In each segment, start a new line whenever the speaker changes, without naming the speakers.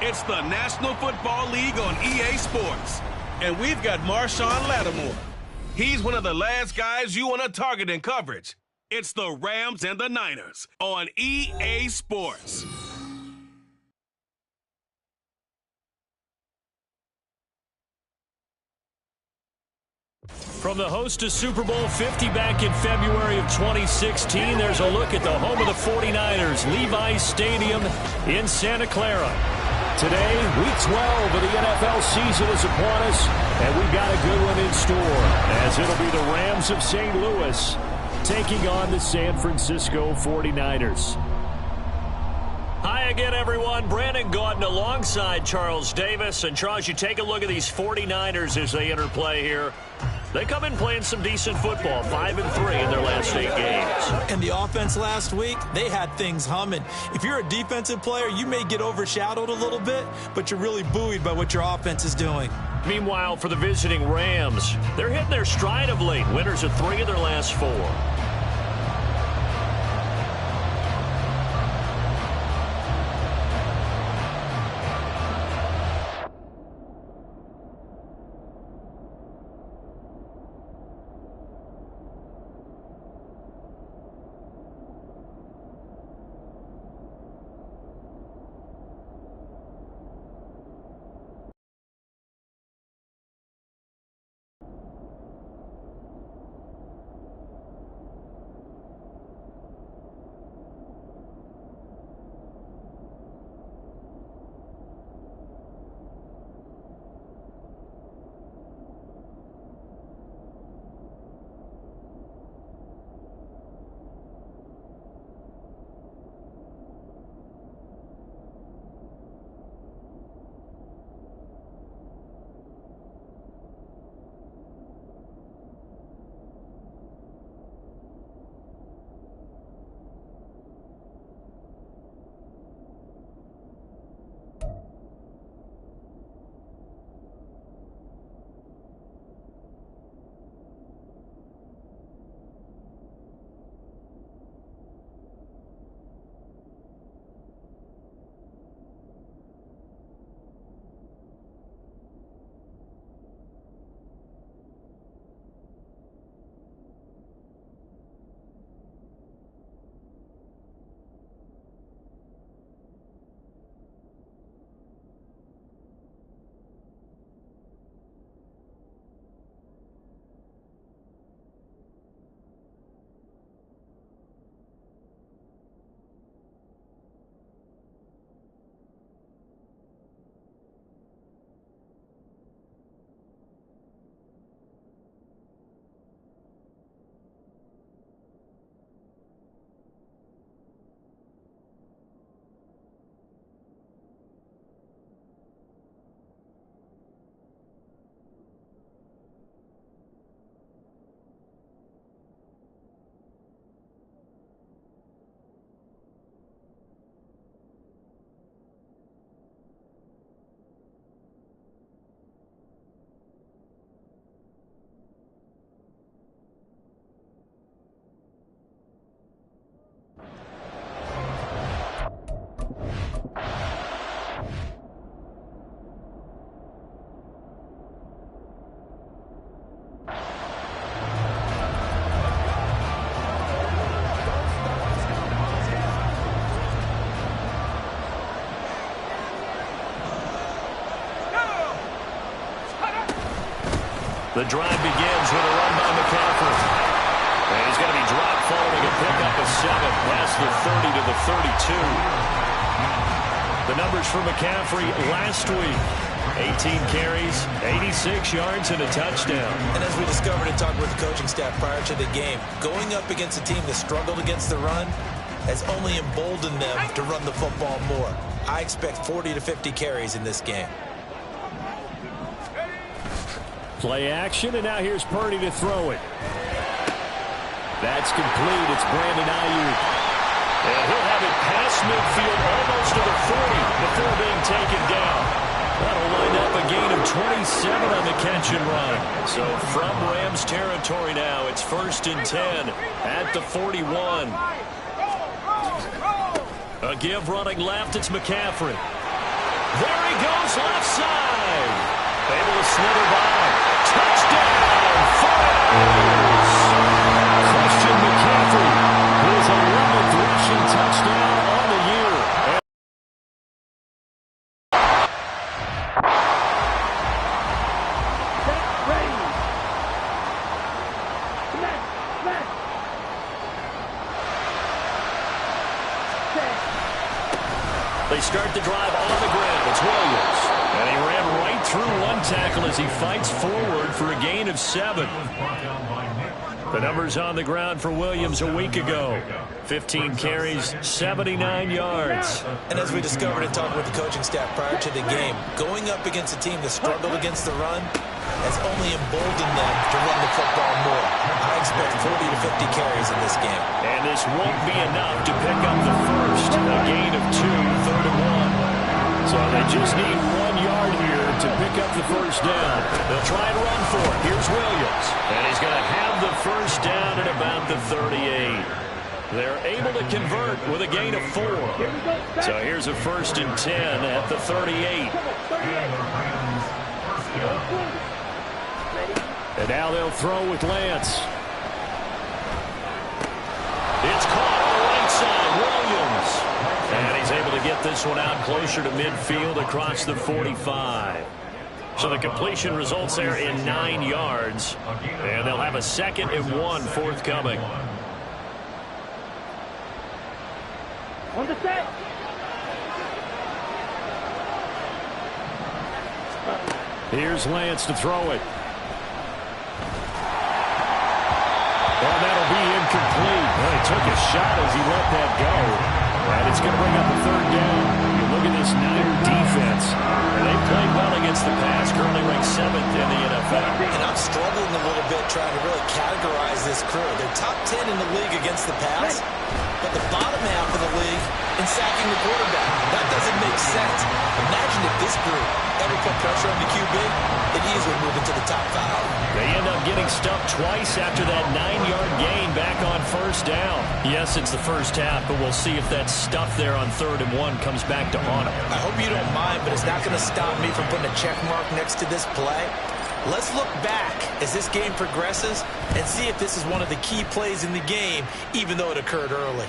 It's the National Football League on EA Sports. And we've got Marshawn Lattimore. He's one of the last guys you want to target in coverage. It's the Rams and the Niners on EA Sports.
From the host to Super Bowl 50 back in February of 2016, there's a look at the home of the 49ers, Levi's Stadium in Santa Clara. Today, Week 12 of the NFL season is upon us, and we've got a good one in store, as it'll be the Rams of St. Louis taking on the San Francisco 49ers. Hi again, everyone. Brandon Gaudin alongside Charles Davis. And, Charles, you take a look at these 49ers as they interplay here. They come in playing some decent football, 5-3 in their last 8 games.
And the offense last week, they had things humming. If you're a defensive player, you may get overshadowed a little bit, but you're really buoyed by what your offense is doing.
Meanwhile, for the visiting Rams, they're hitting their stride of late. Winners of 3 of their last 4. The drive begins with a run by McCaffrey. And he's going to be dropped following a pickup of 7 past the 30 to the 32. The numbers for McCaffrey last week: 18 carries, 86 yards, and a touchdown.
And as we discovered in talking with the coaching staff prior to the game, going up against a team that struggled against the run has only emboldened them to run the football more. I expect 40 to 50 carries in this game.
Play action, and now here's Purdy to throw it. That's complete. It's Brandon Ayuk. And he'll have it past midfield almost to the 40 before being taken down. That'll line up a gain of 27 on the catch and run. So from Rams territory now, it's 1st and 10 at the 41. A give running left, it's McCaffrey. There he goes left side. Able to slither by. Touchdown, 49ers. Christian McCaffrey, his 11th rushing touchdown on the year. They start the drive on the ground. It's Williams. And he ran right through one tackle as he fights forward for a gain of 7. The numbers on the ground for Williams a week ago. 15 carries, 79 yards.
And as we discovered in talking with the coaching staff prior to the game, going up against a team that struggled against the run has only emboldened them to run the football more. I expect 40 to 50 carries in this game.
And this won't be enough to pick up the first. A gain of 2, 3rd and 1. So they just need 1 yard here to pick up the first down. They'll try and run for it. Here's Williams. And he's going to have the first down at about the 38. They're able to convert with a gain of 4. So here's a 1st and 10 at the 38. And now they'll throw with Lance. It's caught on the right side, Williams. And he's able to get this one out closer to midfield across the 45. So the completion results there in 9 yards. And they'll have a 2nd and 1 forthcoming.
On the set.
Here's Lance to throw it. Well, that'll be incomplete. Well, he took a shot as he let that go. And it's going to bring up a 3rd down. You look at this Niner defense. And they've played well against the pass, currently ranked 7th in the NFL.
And I'm struggling a little bit trying to really categorize this crew. They're top 10 in the league against the pass, but the bottom half of the league in sacking the quarterback. That doesn't make sense. Imagine if this group ever put pressure on the QB, it easily move into the top 5.
They end up getting stuffed twice after that 9-yard gain back on 1st down. Yes, it's the first half, but we'll see if that stuff there on 3rd and 1 comes back to haunt them.
I hope you don't mind, but it's not going to stop me from putting a check mark next to this play. Let's look back as this game progresses and see if this is one of the key plays in the game, even though it occurred early.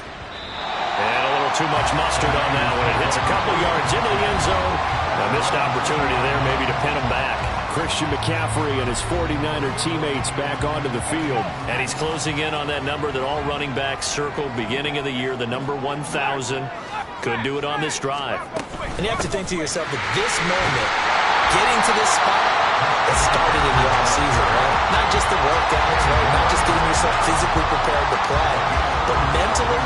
And a little too much mustard on that one. It hits a couple yards into the end zone. A missed opportunity there maybe to pin him back. Christian McCaffrey and his 49er teammates back onto the field. And he's closing in on that number that all running backs circled beginning of the year, the number 1,000. Could do it on this drive.
And you have to think to yourself that this moment, getting to this spot, it started in the offseason, right? Not just the workouts, right? Not just getting yourself physically prepared to play, but mentally,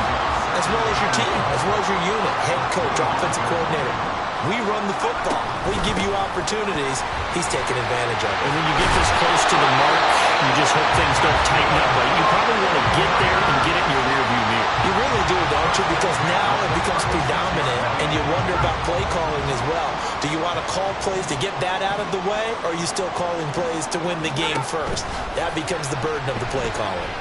as well as your team, as well as your unit, head coach, offensive coordinator. We run the football. We give you opportunities. He's taking advantage of it.
And when you get this close to the mark, you just hope things don't tighten up. Right? You probably want to get there and get it in your rearview mirror.
You really do, don't you? Because now it becomes predominant, and you wonder about play calling as well. Do you want to call plays to get that out of the way, or are you still calling plays to win the game first? That becomes the burden of the play calling.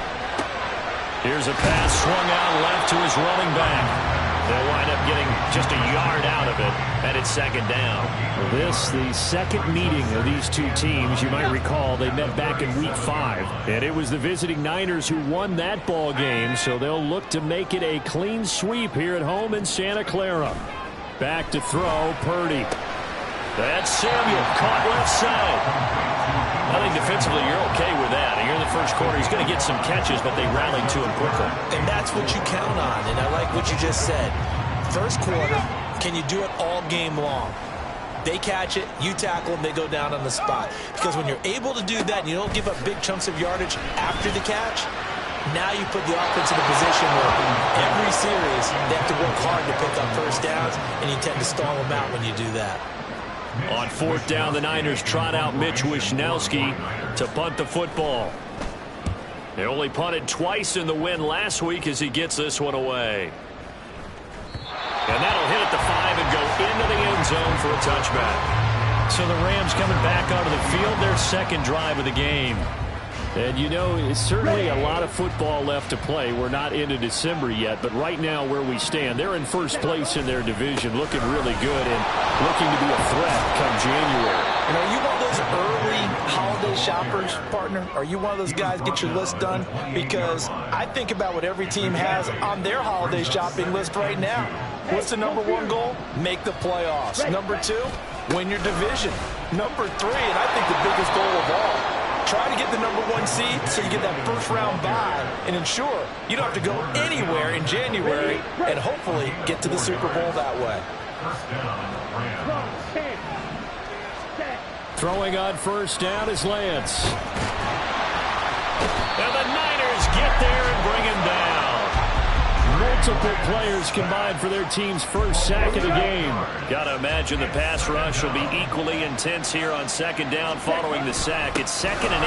Here's a pass swung out left to his running back. They'll wind up getting just a yard out of it, and it's 2nd down. This, the second meeting of these two teams. You might recall they met back in Week 5, and it was the visiting Niners who won that ball game, so they'll look to make it a clean sweep here at home in Santa Clara. Back to throw, Purdy. That's Samuel, caught left side. I think defensively you're okay with that. Here in the first quarter, he's going to get some catches, but they rallied to him quickly.
And that's what you count on, and I like what you just said. First quarter, can you do it all game long? They catch it, you tackle them, they go down on the spot. Because when you're able to do that and you don't give up big chunks of yardage after the catch, now you put the offense in a position where every series they have to work hard to pick up first downs, and you tend to stall them out when you do that.
On 4th down, the Niners trot out Mitch Wishnowski to punt the football. They only punted twice in the win last week as he gets this one away. And that'll hit at the 5 and go into the end zone for a touchback. So the Rams coming back onto the field, their 2nd drive of the game. And, you know, it's certainly a lot of football left to play. We're not into December yet, but right now where we stand, they're in first place in their division, looking really good and looking to be a threat come January.
And are you one of those early holiday shoppers, partner? Are you one of those guys get your list done? Because I think about what every team has on their holiday shopping list right now. What's the number one goal? Make the playoffs. Number two, win your division. Number three, and I think the biggest goal of all, try to get the number one seed so you get that first round bye and ensure you don't have to go anywhere in January and hopefully get to the Super Bowl that way.
Throwing on first down is Lance. And the Niners get there and bring him down. Multiple players combined for their team's first sack of the game. Got to imagine the pass rush will be equally intense here on second down following the sack. It's 2nd and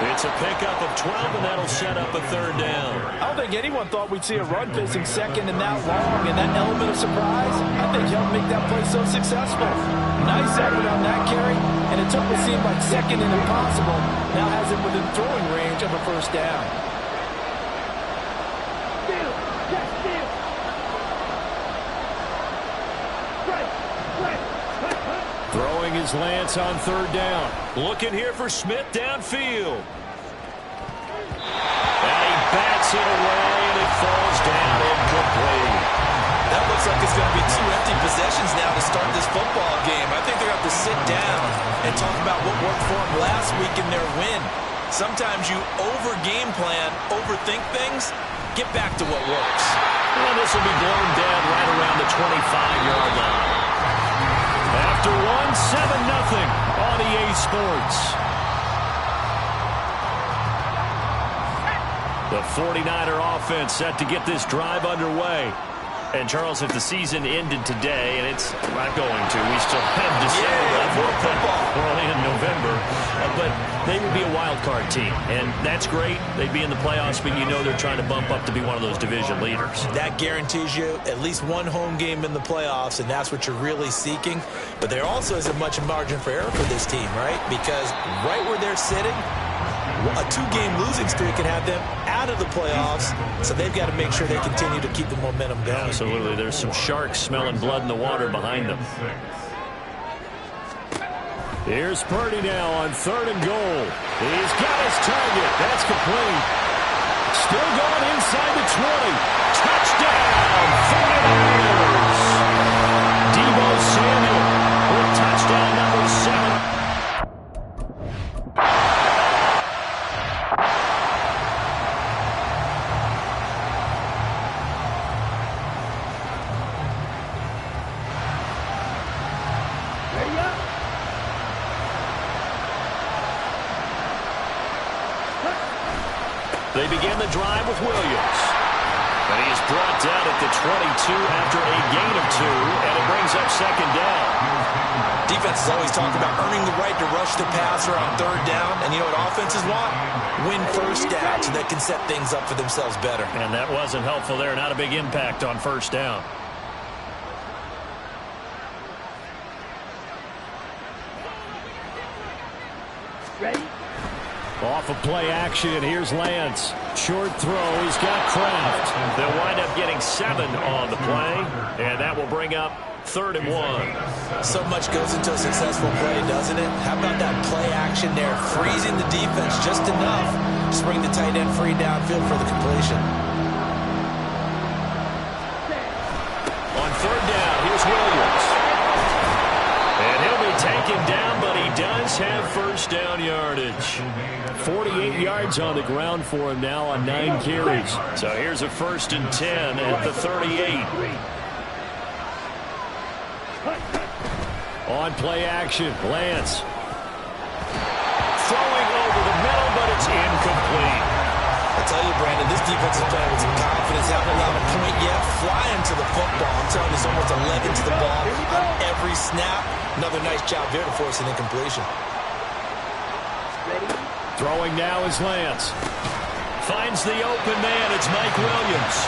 18. It's a pickup of 12, and that'll set up a third down.
I don't think anyone thought we'd see a run facing second and that long, and that element of surprise, I think, helped make that play so successful. Nice effort on that carry, and it took what seemed like second and impossible, now has it within throwing range of a first down.
Throwing is Lance on third down. Looking here for Smith downfield. And he bats it away, and it falls down incomplete.
That looks like it's going to be 2 empty possessions now to start this football game. I think they're going to have to sit down and talk about what worked for them last week in their win. Sometimes you over-game plan, overthink things, get back to what works.
And this will be blown down right around the 25-yard line. After 1, 7-0 on EA Sports. The 49er offense set to get this drive underway. And, Charles, if the season ended today, and it's not going to, we still have December left. We're only in November. But they would be a wild card team, and that's great. They'd be in the playoffs, but you know they're trying to bump up to be one of those division leaders.
That guarantees you at least one home game in the playoffs, and that's what you're really seeking. But there also isn't much margin for error for this team, right? Because right where they're sitting, a 2-game losing streak can have them out of the playoffs, so they've got to make sure they continue to keep the momentum going.
Absolutely. There's some sharks smelling blood in the water behind them. Here's Purdy now on 3rd and goal. He's got his target. That's complete. Still going inside the 20. Touchdown, 49ers. Deebo Samuel with touchdown number 7. They begin the drive with Williams. And he is brought down at the 22 after a gain of 2, and it brings up second down.
Defense is always talking about earning the right to rush the passer on 3rd down. And you know what offenses want? Win first down so they can set things up for themselves better.
And that wasn't helpful there. Not a big impact on first down.
Ready?
Off of play action, here's Lance. Short throw, he's got Kraft. They'll wind up getting 7 on the play, and that will bring up 3rd and 1.
So much goes into a successful play, doesn't it? How about that play action there, freezing the defense just enough to bring the tight end free downfield for the completion.
On 3rd down, here's Williams. And he'll be taken down, but he does have first down yardage. 48 yards on the ground for him now on 9 carries. So here's a 1st and 10 at the 38. On play action, Lance. Throwing over the middle, but it's incomplete.
I tell you, Brandon, this defense is playing with some confidence. Haven't allowed a point yet. Flying to the football. I'm telling you, it's almost 11 to the ball on every snap. Another nice job there to force an incompletion.
Throwing now is Lance. Finds the open man. It's Mike Williams.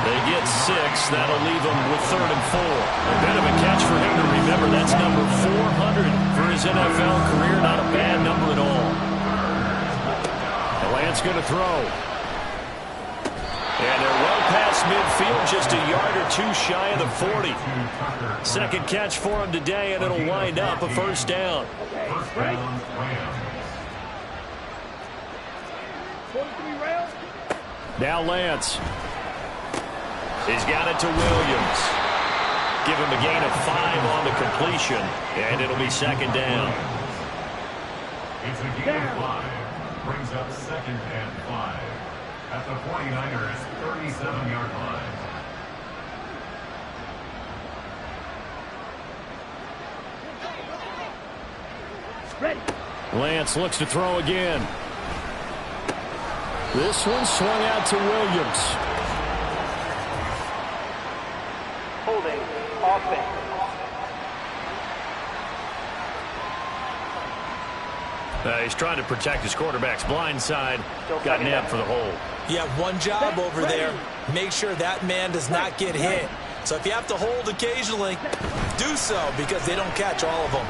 They get 6. That'll leave them with 3rd and 4. A bit of a catch for him to remember. That's number 400 for his NFL career. Not a bad number at all. Lance going to throw. And they're well past midfield, just a yard or 2 shy of the 40. Second catch for him today, and it'll wind up a first down. Now Lance. He's got it to Williams. Give him a gain of 5 on the completion, and it'll be second down.
It's a gain of 5. Brings up 2nd and 5 at the 49ers 37-yard line.
Ready.
Lance looks to throw again. This one swung out to Williams.
Holding. Offense.
He's trying to protect his quarterback's blind side. Got nabbed for the hold.
You have one job over there. Make sure that man does not get hit. So if you have to hold occasionally, do so, because they don't catch all of them.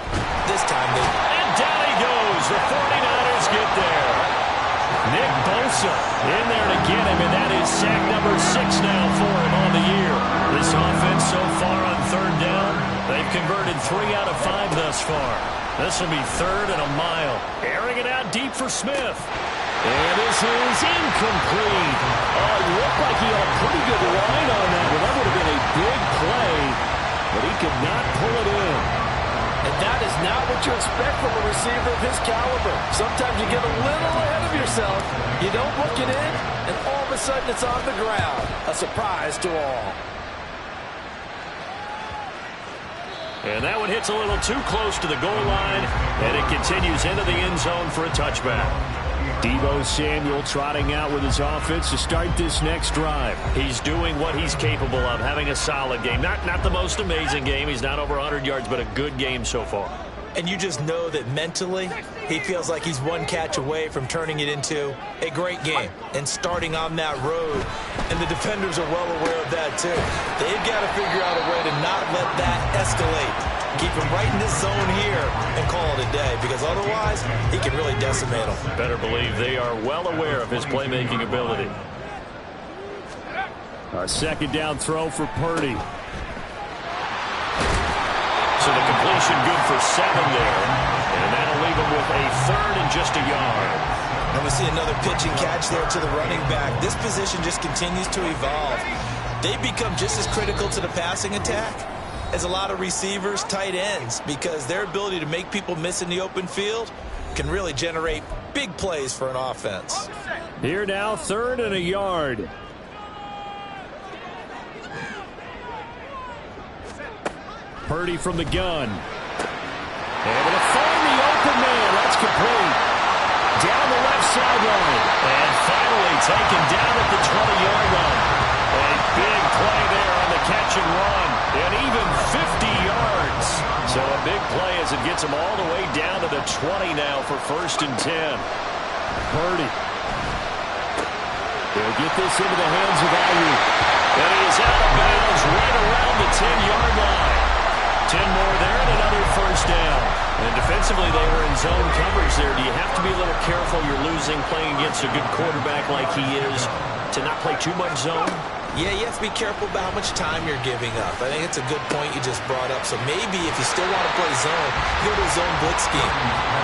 This time they...
And down he goes. The 49ers get there. Nick Bosa in there to get him, and that is sack number 6 now for him on the year. This offense so far on 3rd down, they've converted 3 out of 5 thus far. This will be 3rd and a mile. Airing it out deep for Smith. And this is incomplete. Oh, it looked like he had a pretty good line on that. Well, that would have been a big play, but he could not pull it in.
And that is not what you expect from a receiver of his caliber. Sometimes you get a little ahead of yourself. You don't look it in, and all of a sudden it's on the ground. A surprise to all.
And that one hits a little too close to the goal line, and it continues into the end zone for a touchback. Deebo Samuel trotting out with his offense to start this next drive. He's doing what he's capable of, having a solid game. Not the most amazing game. He's not over 100 yards, but a good game so far.
And you just know that mentally, he feels like he's one catch away from turning it into a great game and starting on that road. And the defenders are well aware of that, too. They've got to figure out a way to not let that escalate. Keep him right in this zone here and call it a day, because otherwise, he can really decimate them.
Better believe they are well aware of his playmaking ability. A second down throw for Purdy. So the completion good for 7 there. And that'll leave him with a 3rd and just a yard.
And we see another pitch and catch there to the running back. This position just continues to evolve. They become just as critical to the passing attack as a lot of receivers, tight ends, because their ability to make people miss in the open field can really generate big plays for an offense.
Here now, 3rd and a yard. Purdy from the gun. Able to find the open man. That's complete. Down the left sideline. And finally taken down at the 20-yard line. A big play there on the catch and run. And even 50 yards. So a big play as it gets him all the way down to the 20 now for 1st and 10. Purdy. They'll get this into the hands of Ayuk. And he is out of bounds right around the 10-yard line. 10 more there and another first down. And defensively, they were in zone coverage there. Do you have to be a little careful you're losing playing against a good quarterback like he is to not play too much zone?
Yeah, you have to be careful about how much time you're giving up. I think it's a good point you just brought up. So maybe if you still want to play zone, go to a zone blitz scheme.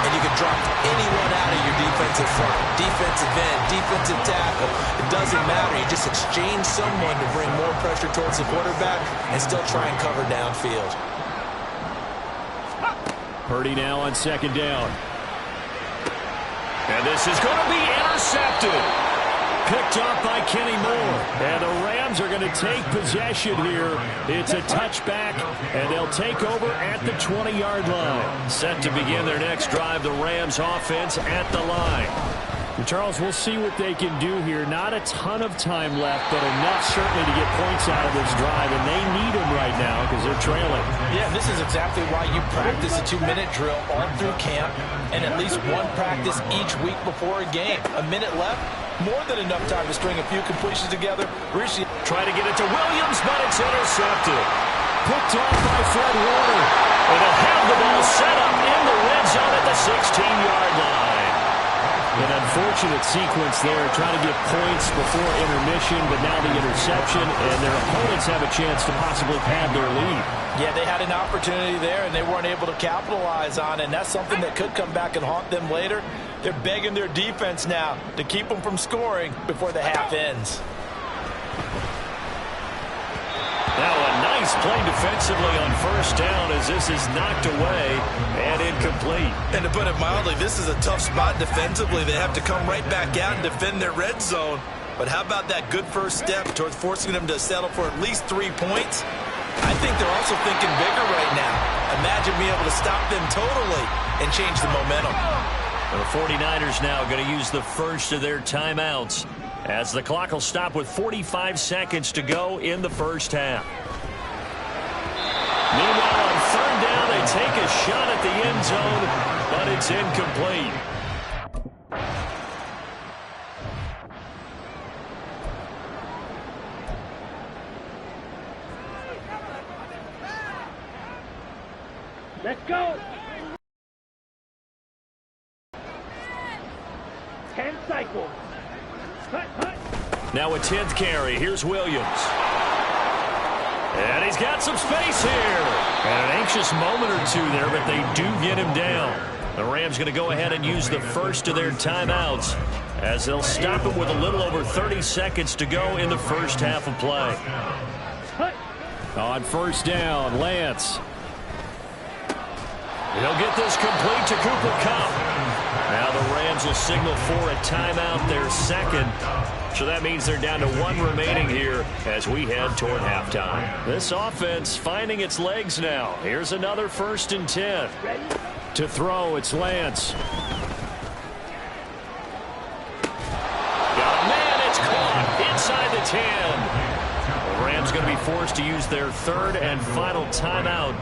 And you can drop anyone out of your defensive front. Defensive end, defensive tackle. It doesn't matter. You just exchange someone to bring more pressure towards the quarterback and still try and cover downfield.
Purdy now on 2nd down. And this is going to be intercepted. Picked off by Kenny Moore. And the Rams are going to take possession here. It's a touchback, and they'll take over at the 20-yard line. Set to begin their next drive, the Rams offense at the line. Charles, we'll see what they can do here. Not a ton of time left, but enough certainly to get points out of this drive, and they need them right now because they're trailing.
Yeah, this is exactly why you practice a 2-minute drill all through camp and at least one practice each week before a game. A minute left, more than enough time to string a few completions together.
Try to get it to Williams, but it's intercepted. Picked off by Fred Warner. And they'll have the ball set up in the red zone at the 16-yard line. An unfortunate sequence there, trying to get points before intermission, but now the interception, and their opponents have a chance to possibly pad their lead.
Yeah, they had an opportunity there, and they weren't able to capitalize on it, and that's something that could come back and haunt them later. They're begging their defense now to keep them from scoring before the half ends.
Now a nice play defensively on first down as this is knocked away and incomplete.
And to put it mildly, this is a tough spot defensively. They have to come right back out and defend their red zone. But how about that good first step towards forcing them to settle for at least 3 points? I think they're also thinking bigger right now. Imagine being able to stop them totally and change the momentum.
The 49ers now going to use the first of their timeouts as the clock will stop with 45 seconds to go in the first half. Meanwhile, on third down, they take a shot at the end zone, but it's incomplete.
Let's go. 10 cycles. Cut.
Now a 10th carry. Here's Williams. And he's got some space here. And an anxious moment or two there, but they do get him down. The Rams going to go ahead and use the first of their timeouts as they'll stop him with a little over 30 seconds to go in the first half of play. On first down, Lance. He'll get this complete to Cooper Kupp. Now the Rams will signal for a timeout, their second. So that means they're down to 1 remaining here as we head toward halftime. This offense finding its legs now. Here's another 1st and 10. To throw, it's Lance. Got a man, it's caught inside the 10. The Rams going to be forced to use their 3rd and final timeout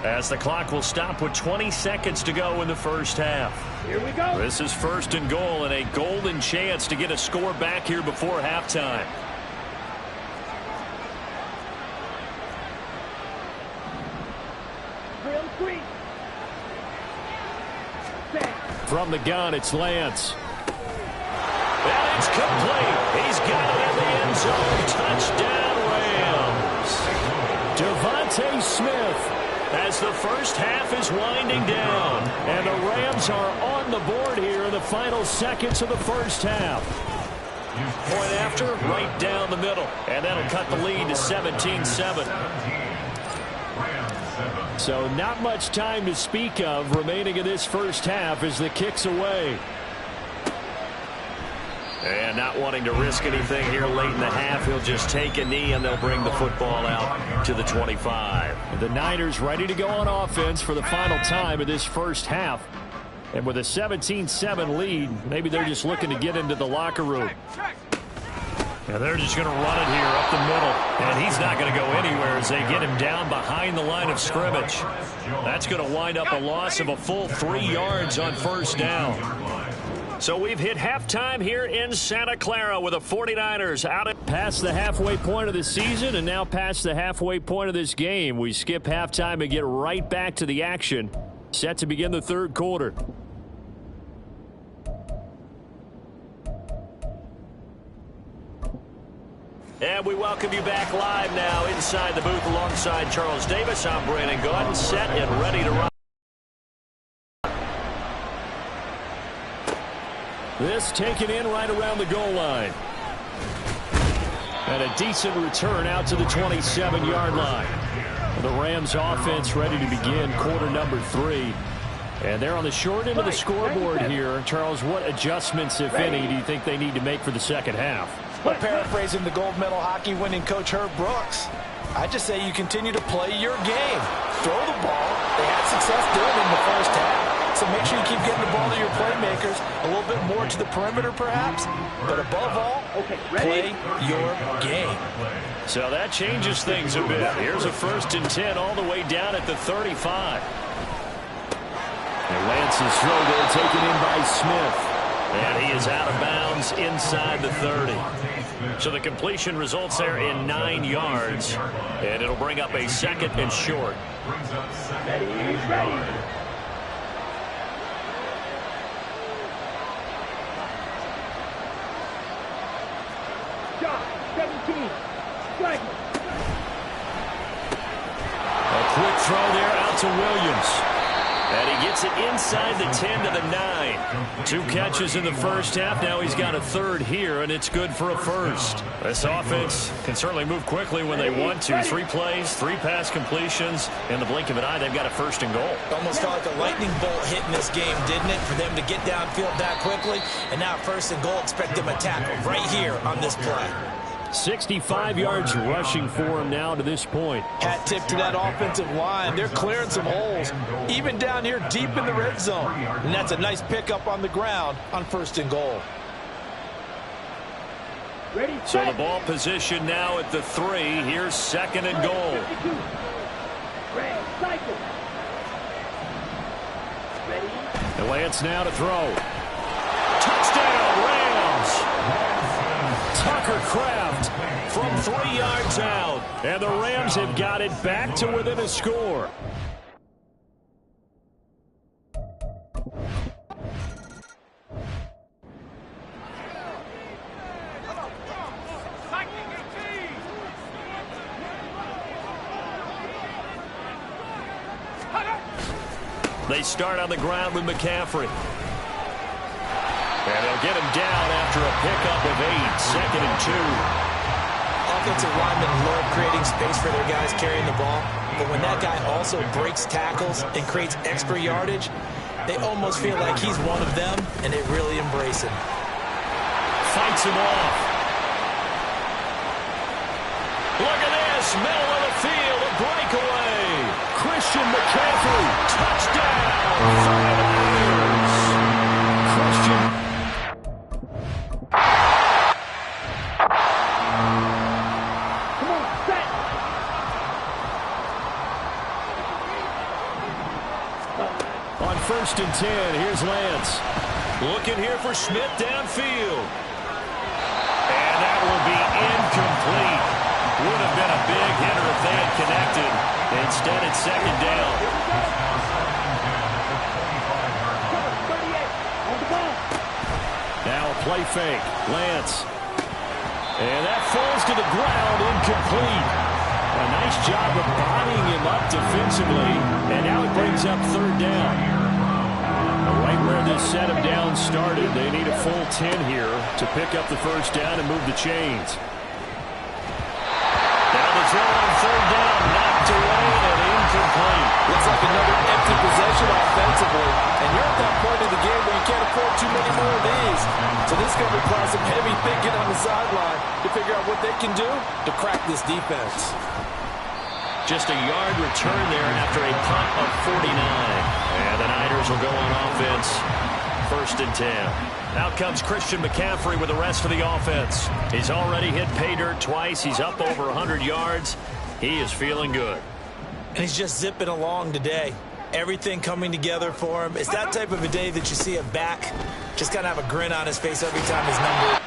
as the clock will stop with 20 seconds to go in the first half.
Here we go.
This is 1st and goal and a golden chance to get a score back here before halftime. From the gun, it's Lance. And it's complete. He's got it in the end zone. Touchdown, Rams. Devontae Smith as the first half is winding down. And the Rams are on the board here in the final seconds of the first half. Point after, right down the middle. And that'll cut the lead to 17-7. So not much time to speak of remaining in this first half as the kick's away. And not wanting to risk anything here late in the half, he'll just take a knee and they'll bring the football out to the 25. The Niners ready to go on offense for the final time of this first half. And with a 17-7 lead, maybe they're just looking to get into the locker room. And they're just going to run it here up the middle. And he's not going to go anywhere as they get him down behind the line of scrimmage. That's going to wind up a loss of a full 3 yards on first down. So we've hit halftime here in Santa Clara with the 49ers out at past the halfway point of the season and now past the halfway point of this game. We skip halftime and get right back to the action. Set to begin the third quarter. And we welcome you back live now inside the booth alongside Charles Davis. I'm Brandon Gaudin, set and ready to rock. This taken in right around the goal line. And a decent return out to the 27-yard line. The Rams offense ready to begin quarter number 3. And they're on the short end of the scoreboard here. Charles, what adjustments, if any, do you think they need to make for the second half?
Well, paraphrasing the gold medal hockey winning coach Herb Brooks, I just say you continue to play your game. Throw the ball. They had success doing it in the first half. So make sure you keep getting the ball to your playmakers, a little bit more to the perimeter perhaps, but above all, play your game.
So that changes things a bit. Here's a 1st and 10 all the way down at the 35. And Lance's throw there taken in by Smith. And he is out of bounds inside the 30. So the completion results there in 9 yards. And it'll bring up a 2nd and short.
Ready. Shot, 17. Strike.
A quick throw there out to Williams. And he gets it inside the 10 to the 9. 2 catches in the first half. Now he's got a 3rd here, and it's good for a 1st. This offense can certainly move quickly when they want to. 3 plays, 3 pass completions. In the blink of an eye, they've got a 1st and goal.
Almost felt like a lightning bolt hit in this game, didn't it? For them to get downfield that quickly. And now 1st and goal, expect them to tackle right here on this play.
65 yards rushing for him now to this point.
Hat tip to that offensive line. They're clearing some holes, even down here deep in the red zone. And that's a nice pickup on the ground on 1st and goal.
Ready,
so the ball position now at the 3. Here's 2nd and goal.
Ready, cycle. Ready.
And Lance now to throw. Touchdown, Rams! Tucker Kraft from 3 yards out. And the Rams have got it back to within a score. They start on the ground with McCaffrey. And they'll get him down after a pickup of 8. 2nd and 2.
Offensive linemen love creating space for their guys carrying the ball. But when that guy also breaks tackles and creates extra yardage, they almost feel like he's one of them, and they really embrace him.
Fights him off. Look at this. Middle of the field. A breakaway. Christian McCaffrey. Touchdown. 49ers. Christian. On 1st and 10, here's Lance. Looking here for Smith downfield. And that will be incomplete. Would have been a big hitter if they had connected. Instead, it's 2nd down. Now a play fake. Lance. And that falls to the ground, incomplete. A nice job of bodying him up defensively. And now it brings up 3rd down. Right where this set of downs started, they need a full 10 here to pick up the 1st down and move the chains. Now the throw on 3rd down, knocked away and incomplete.
Looks like another empty possession offensively. And you're at that point in the game where you can't afford too many more of these. So this is going to require some heavy thinking on the sideline to figure out what they can do to crack this defense.
Just a yard return there after a punt of 49. And the Niners will go on offense. 1st and 10. Out comes Christian McCaffrey with the rest of the offense. He's already hit pay dirt twice. He's up over 100 yards. He is feeling good.
And he's just zipping along today. Everything coming together for him. It's that type of a day that you see a back just kind of have a grin on his face every time his number.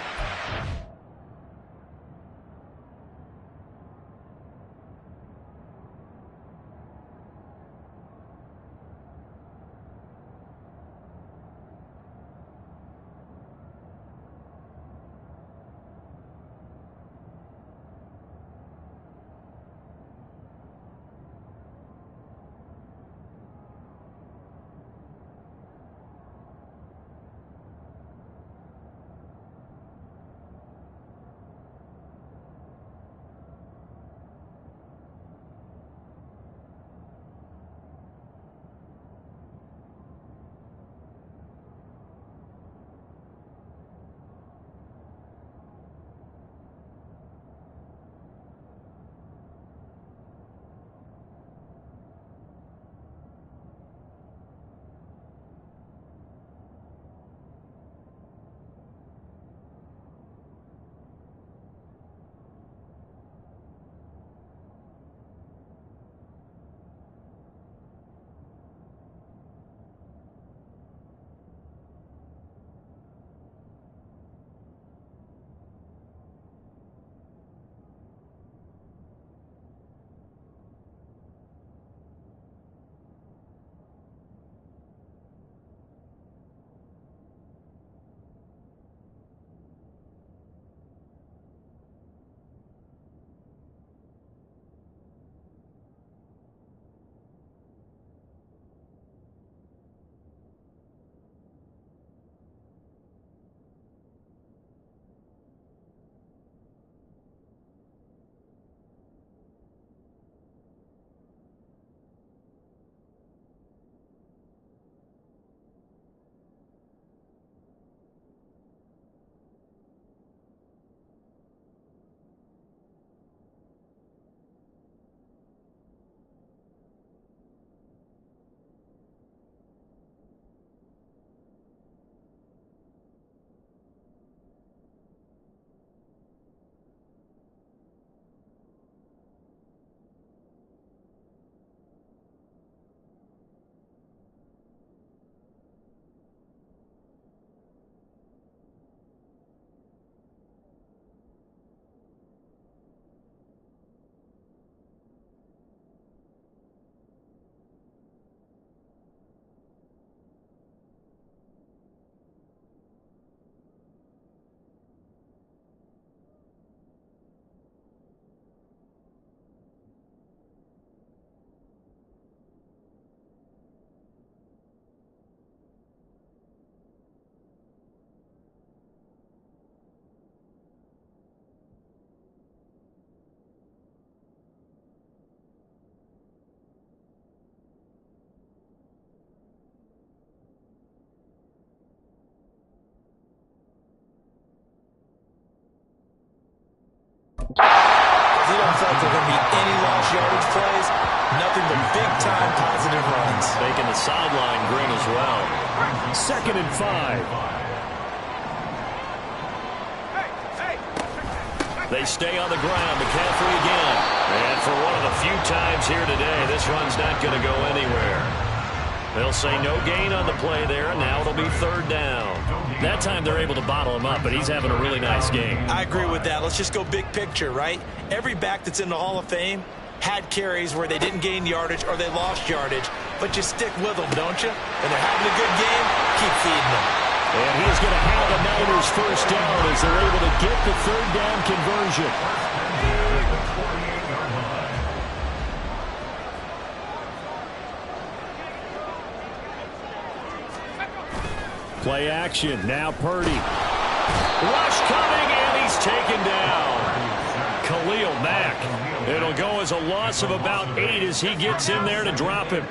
You don't feel like there are going to be any lost yardage plays. Nothing but big-time positive runs.
Making the sideline grin as well. 2nd and 5. They stay on the ground. McCaffrey again. And for one of the few times here today, this run's not going to go anywhere. They'll say no gain on the play there, and now it'll be 3rd down. That time they're able to bottle him up, but he's having a really nice game.
I agree with that. Let's just go big picture, right? Every back that's in the Hall of Fame had carries where they didn't gain yardage or they lost yardage, but you stick with them, don't you? And they're having a good game, keep feeding them.
And he's going to have the Niners 1st down as they're able to get the 3rd down conversion. Play action. Now Purdy. Rush coming, and he's taken down. Khalil Mack. It'll go as a loss of about 8 as he gets in there to drop him.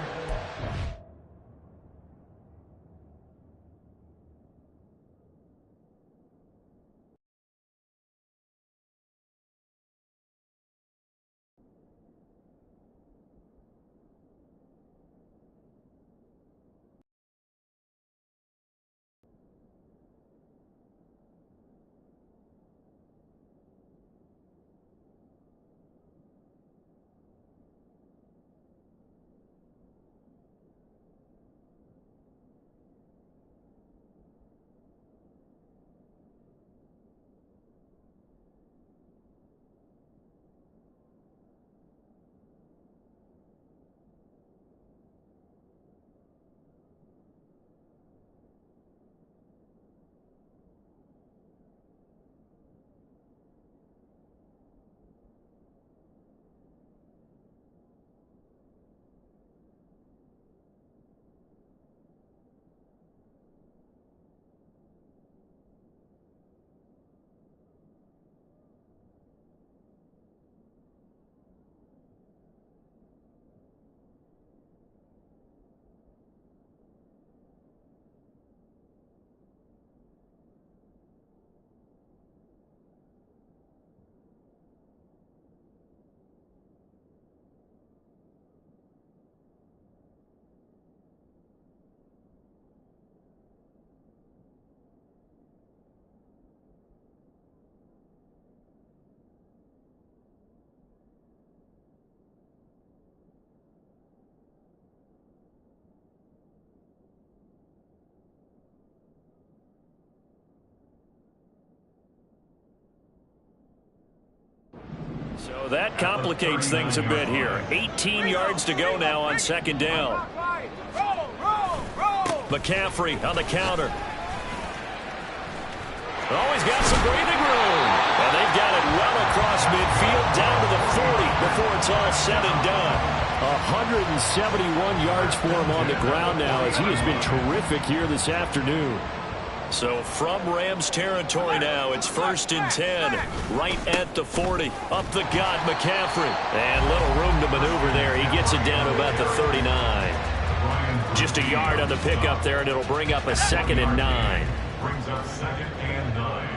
So that complicates things a bit here. 18 yards to go now on 2nd down. McCaffrey on the counter. Always got some breathing room. And they've got it well across midfield down to the 40 before it's all said and done. 171 yards for him on the ground now as he has been terrific here this afternoon. So from Rams territory now, it's 1st and 10, right at the 40. Up the gut, McCaffrey. And little room to maneuver there. He gets it down to about the 39. Just a yard on the pickup there, and it'll bring up a 2nd and 9.
Brings up 2nd and 9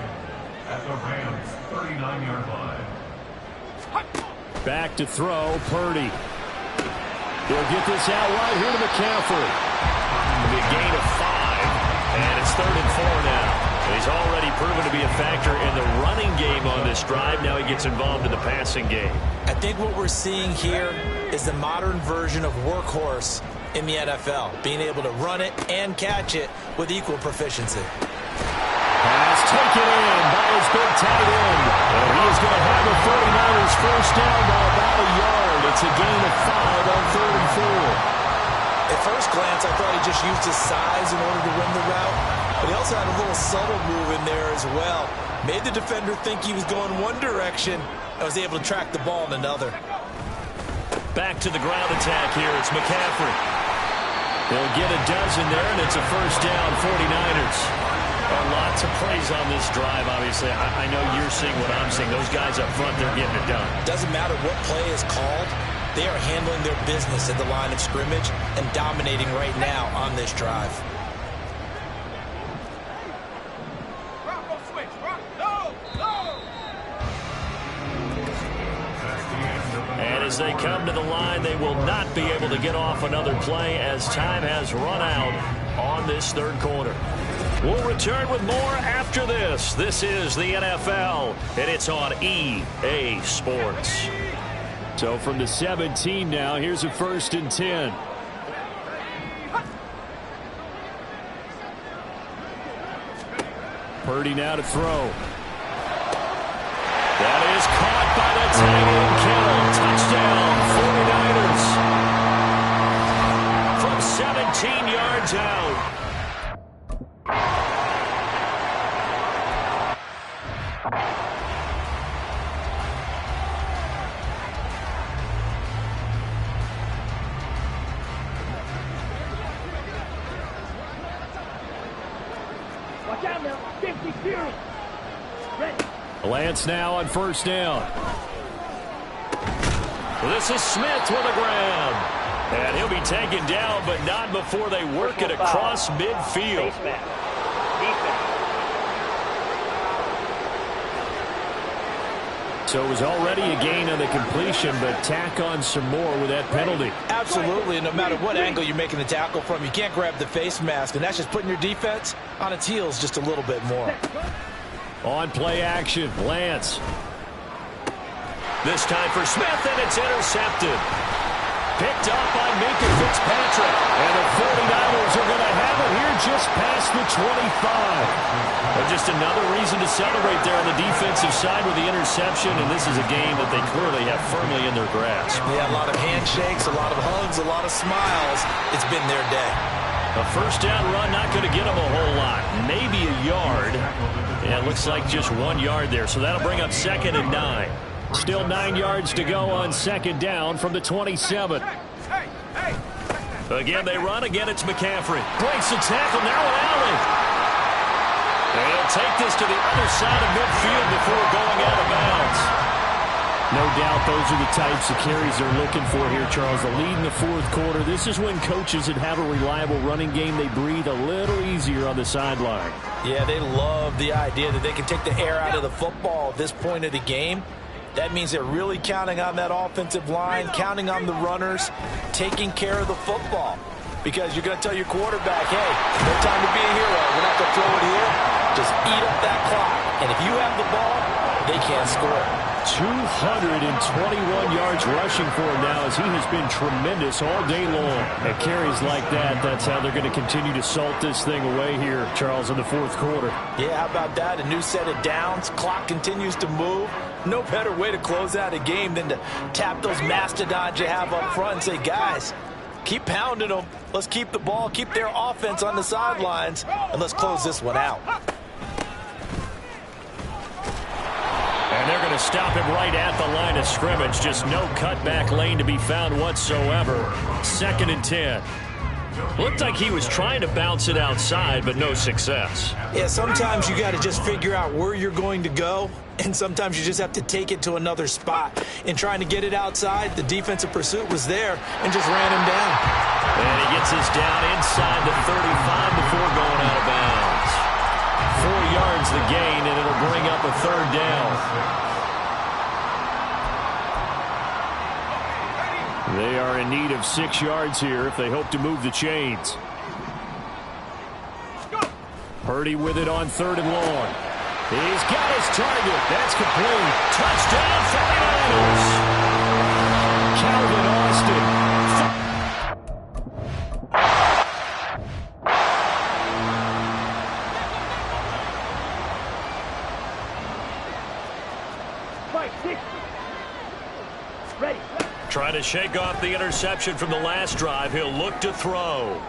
at the Rams 39-yard line.
Back to throw, Purdy. He'll get this out right here to McCaffrey. The gain of 5. And it's 3rd and 4 now. He's already proven to be a factor in the running game on this drive. Now he gets involved in the passing game.
I think what we're seeing here is the modern version of workhorse in the NFL, being able to run it and catch it with equal proficiency.
Pass taken in by his big tight end. And he is going to have the 49ers 1st down by about a yard. It's a gain of 5 on 3rd and 4.
At first glance, I thought he just used his size in order to run the route, but he also had a little subtle move in there as well. Made the defender think he was going one direction and was able to track the ball in another.
Back to the ground attack here. It's McCaffrey. He'll get a dozen there, and it's a 1st down, 49ers. Lots of plays on this drive, obviously. I know you're seeing what I'm seeing. Those guys up front, they're getting it done.
Doesn't matter what play is called. They are handling their business at the line of scrimmage and dominating right now on this drive.
And as they come to the line, they will not be able to get off another play as time has run out on this third quarter. We'll return with more after this. This is the NFL, and it's on EA Sports. So from the 17 now, here's a 1st and 10. Purdy now to throw. That is caught by the tight end Kittle. Touchdown, 49ers. From 17 yards out.
Watch out now. 50 series. Ready.
Lance now on 1st down. This is Smith with a grab. And he'll be taken down, but not before they work it across midfield. So it was already a gain on the completion, but tack on some more with that penalty.
Absolutely, and no matter what angle you're making the tackle from, you can't grab the face mask, and that's just putting your defense on its heels just a little bit more.
On play action, Lance. This time for Smith, and it's intercepted. Picked up by Minka Fitzpatrick. And the 49ers are going to have it here just past the 25. But just another reason to celebrate there on the defensive side with the interception, and this is a game that they clearly have firmly in their grasp.
Yeah, a lot of handshakes, a lot of hugs, a lot of smiles. It's been their day.
A 1st down run, not going to get them a whole lot. Maybe a yard. And it looks like just 1 yard there, so that'll bring up 2nd and 9. Still 9 yards to go on 2nd down from the 27. Again, they run. Again, it's McCaffrey. Breaks the tackle. Now an alley. And he'll take this to the other side of midfield before going out of bounds. No doubt those are the types of carries they're looking for here, Charles. The lead in the 4th quarter. This is when coaches that have a reliable running game, they breathe a little easier on the sideline.
Yeah, they love the idea that they can take the air out of the football at this point of the game. That means they're really counting on that offensive line, counting on the runners, taking care of the football. Because you're going to tell your quarterback, hey, no time to be a hero. We're not going to throw it here. Just eat up that clock. And if you have the ball, they can't score.
221 yards rushing for him now as he has been tremendous all day long. At carries like that, that's how they're going to continue to salt this thing away here, Charles, in the 4th quarter.
Yeah, how about that? A new set of downs. Clock continues to move. No better way to close out a game than to tap those mastodons you have up front and say, guys, keep pounding them. Let's keep the ball, keep their offense on the sidelines, and let's close this one out.
And they're going to stop him right at the line of scrimmage. Just no cutback lane to be found whatsoever. 2nd and 10. Looked like he was trying to bounce it outside, but no success.
Yeah, sometimes you got to just figure out where you're going to go, and sometimes you just have to take it to another spot. In trying to get it outside, the defensive pursuit was there and just ran him down.
And he gets this down inside the 35 before going out of bounds. 4 yards the gain, and it'll bring up a 3rd down. They are in need of 6 yards here if they hope to move the chains. Purdy with it on 3rd and long. He's got his target. That's complete. Touchdown, 49ers. Calvin Austin.
Ready.
Trying to shake off the interception from the last drive. He'll look to throw.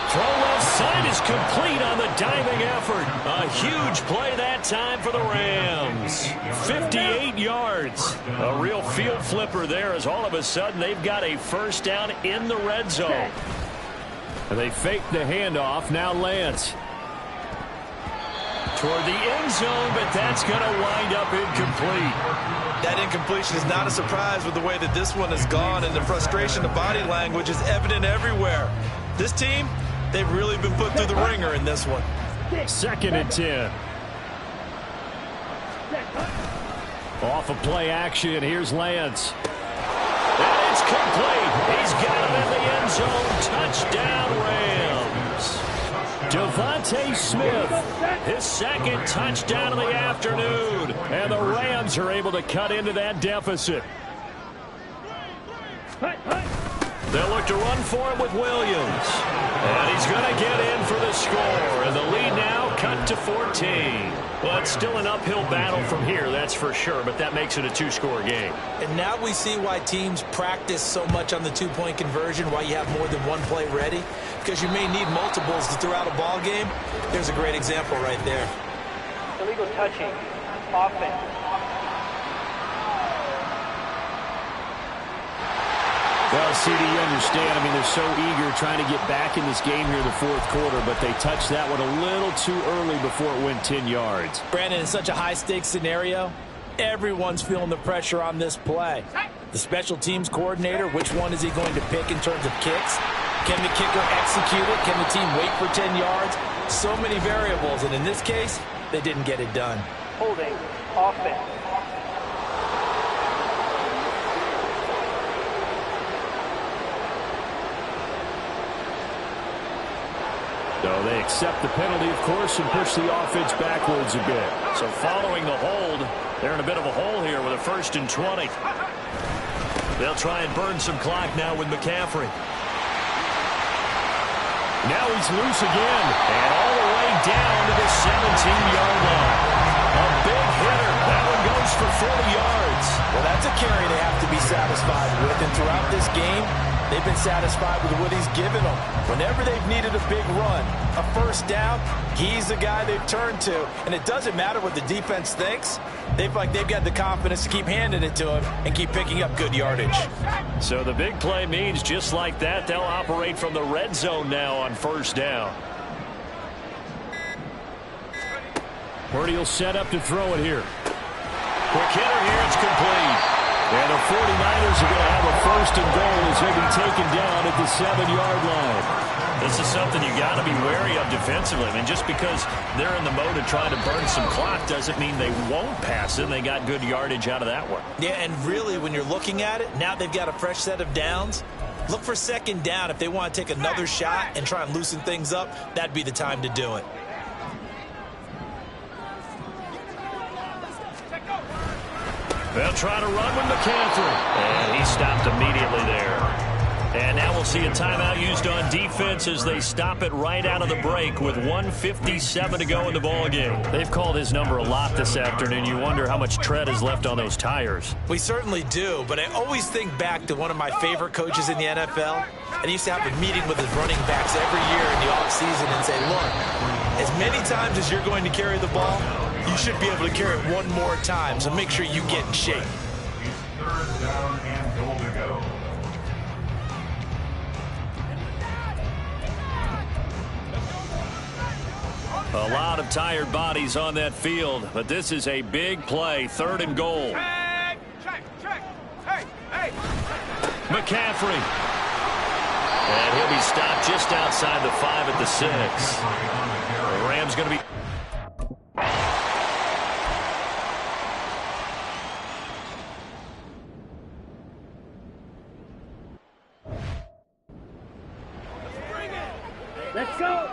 Throw left side is complete on the diving effort. A huge play that time for the Rams. 58 yards. A real field flipper there as all of a sudden they've got a 1st down in the red zone. And they fake the handoff. Now Lance. Toward the end zone, but that's going to wind up incomplete.
That incompletion is not a surprise with the way that this one has gone, and the frustration, the body language is evident everywhere. This team, they've really been put through the ringer in this one.
2nd and 10. Off of play action, here's Lance. And it's complete. He's got him in the end zone. Touchdown, Rams. Devontae Smith, his second touchdown of the afternoon. And the Rams are able to cut into that deficit. They'll look to run for him with Williams. And he's going to get in for the score. And the lead now cut to 14. Well, it's still an uphill battle from here, that's for sure, but that makes it a two-score game.
And now we see why teams practice so much on the two-point conversion, why you have more than one play ready, because you may need multiples to throw out a ball game. There's a great example right there.
Illegal touching. Offense.
Well, CD, you understand. I mean, they're so eager trying to get back in this game here in the fourth quarter, but they touched that one a little too early before it went 10 yards.
Brandon, in such a high-stakes scenario, everyone's feeling the pressure on this play. The special teams coordinator, which one is he going to pick in terms of kicks? Can the kicker execute it? Can the team wait for 10 yards? So many variables, and in this case, they didn't get it done.
Holding. Offense.
So they accept the penalty, of course, and push the offense backwards a bit. So following the hold, they're in a bit of a hole here with a 1st and 20. They'll try and burn some clock now with McCaffrey. Now he's loose again, and all the way down to the 17-yard line. A big hitter. That one goes for 40 yards.
Well, that's a carry they have to be satisfied with, and throughout this game, they've been satisfied with what he's given them. Whenever they've needed a big run, a first down, he's the guy they've turned to. And it doesn't matter what the defense thinks. They've got the confidence to keep handing it to him and keep picking up good yardage.
So the big play means just like that, they'll operate from the red zone now on first down. Purdy will set up to throw it here. Quick hitter here, it's complete. And the 49ers are going to have a 1st and goal as they be taken down at the 7-yard line. This is something you got to be wary of defensively. I mean, just because they're in the mode of trying to burn some clock doesn't mean they won't pass it. And they got good yardage out of that one.
Yeah, and really, when you're looking at it, now they've got a fresh set of downs. Look for 2nd down. If they want to take another shot and try and loosen things up, that'd be the time to do it.
They'll try to run with McCaffrey. And he stopped immediately there. And now we'll see a timeout used on defense as they stop it right out of the break with 1:57 to go in the ballgame. They've called his number a lot this afternoon. You wonder how much tread is left on those tires.
We certainly do, but I always think back to one of my favorite coaches in the NFL. And he used to have a meeting with his running backs every year in the offseason and say, look, as many times as you're going to carry the ball, you should be able to carry it one more time, so make sure you get in shape.
It's 3rd down and goal to go.
A lot of tired bodies on that field, but this is a big play, 3rd and goal. McCaffrey. And he'll be stopped just outside the 5 at the 6. The Rams going to be...
Let's go.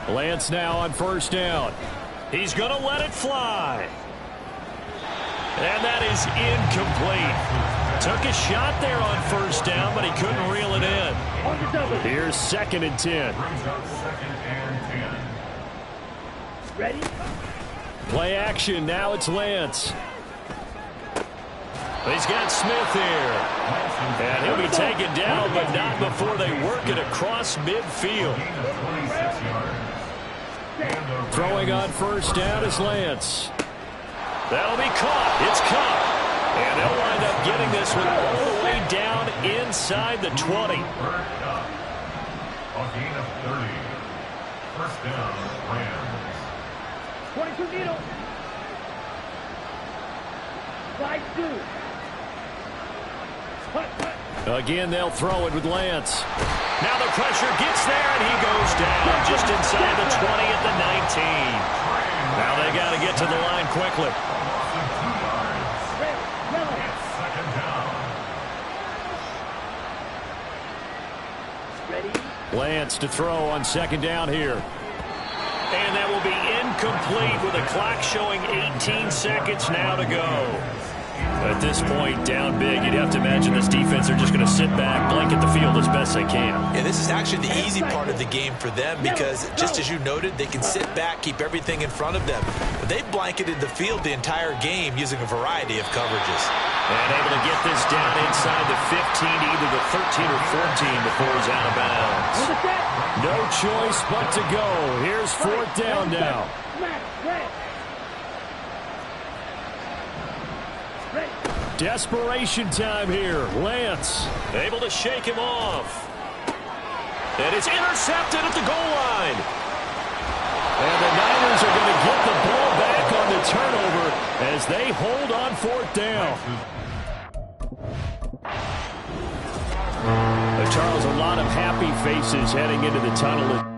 Lance now on 1st down. He's going to let it fly. And that is incomplete. Took a shot there on 1st down, but he couldn't reel it in. Here's 2nd and 10.
Brings up 2nd and 10.
Ready?
Play action. Now it's Lance. He's got Smith here. And he'll be taken down, but not before they work it across midfield. Throwing on 1st down is Lance. That'll be caught. It's caught. And they'll wind up getting this one all the way down inside the 20.
A gain of 30. 1st down, Rams.
22 needle. 5-2.
Again, they'll throw it with Lance. Now the pressure gets there, and he goes down just inside the 20 at the Now they got to get to the line quickly.
It's second down.
Lance to throw on second down here. And that will be incomplete with the clock showing 18 seconds now to go. At this point, down big, you'd have to imagine this defense are just going to sit back, blanket the field as best they can.
Yeah, this is actually the easy part of the game for them because, just as you noted, they can sit back, keep everything in front of them. But they've blanketed the field the entire game using a variety of coverages.
And able to get this down inside the 15, either the 13 or 14 before he's out of bounds. No choice but to go. Here's fourth down now. Desperation time here. Lance able to shake him off. And it's intercepted at the goal line. And the Niners are going to get the ball back on the turnover as they hold on fourth down. Charles, a lot of happy faces heading into the tunnel.